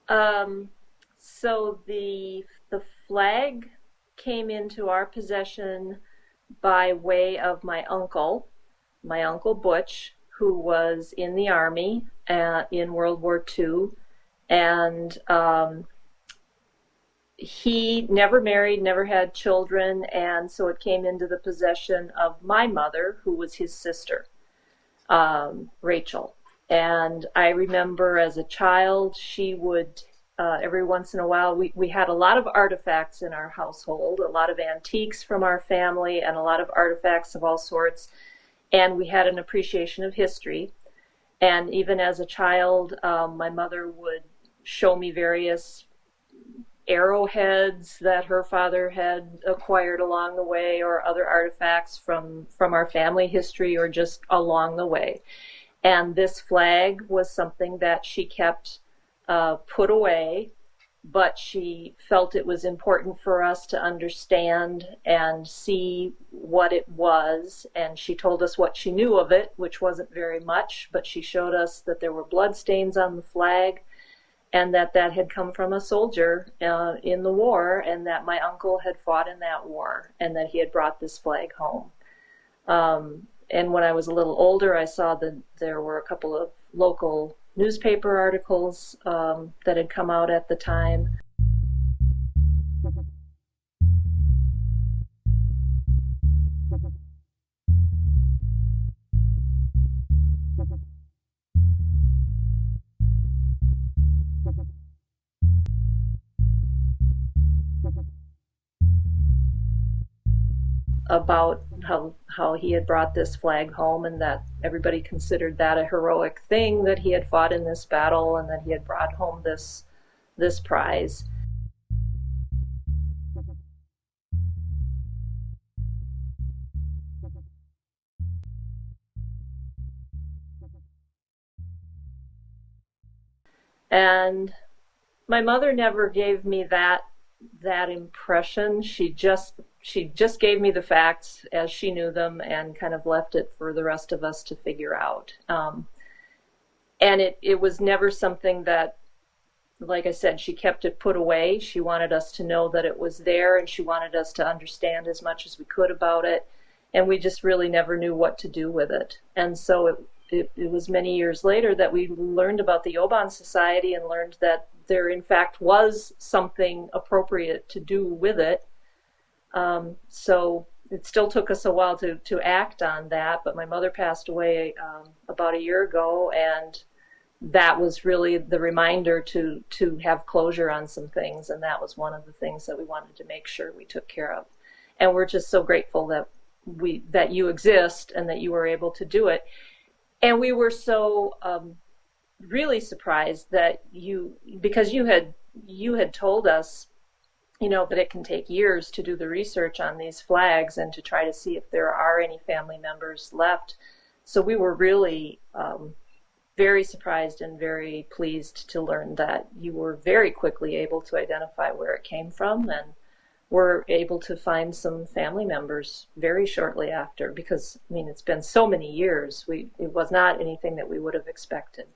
Um, so the flag came into our possession by way of my uncle Butch, who was in the Army in World War II, and he never married, never had children, and so it came into the possession of my mother, who was his sister, Rachel. And I remember as a child, she would, every once in a while, we had a lot of artifacts in our household, a lot of antiques from our family, and a lot of artifacts of all sorts. And we had an appreciation of history. And even as a child, my mother would show me various arrowheads that her father had acquired along the way, or other artifacts from our family history, or just along the way. And this flag was something that she kept put away, but she felt it was important for us to understand and see what it was. And she told us what she knew of it, which wasn't very much, but she showed us that there were blood stains on the flag, and that had come from a soldier in the war, and that my uncle had fought in that war, and that he had brought this flag home. And when I was a little older, I saw that there were a couple of local newspaper articles that had come out at the time. About how he had brought this flag home, and that everybody considered that a heroic thing, that he had fought in this battle and that he had brought home this prize. And my mother never gave me that impression. She just gave me the facts as she knew them, and kind of left it for the rest of us to figure out. And it was never something that, like I said, she kept it put away. She wanted us to know that it was there, and she wanted us to understand as much as we could about it. And we just really never knew what to do with it. And so it was many years later that we learned about the OBON Society, and learned that there in fact was something appropriate to do with it. So it still took us a while to act on that, but my mother passed away about a year ago, and that was really the reminder to have closure on some things, and that was one of the things that we wanted to make sure we took care of. And we're just so grateful that you exist and that you were able to do it. And we were so really surprised that because you had told us, that it can take years to do the research on these flags and to try to see if there are any family members left. So we were really very surprised and very pleased to learn that you were very quickly able to identify where it came from, and were able to find some family members very shortly after, because, it's been so many years. It was not anything that we would have expected.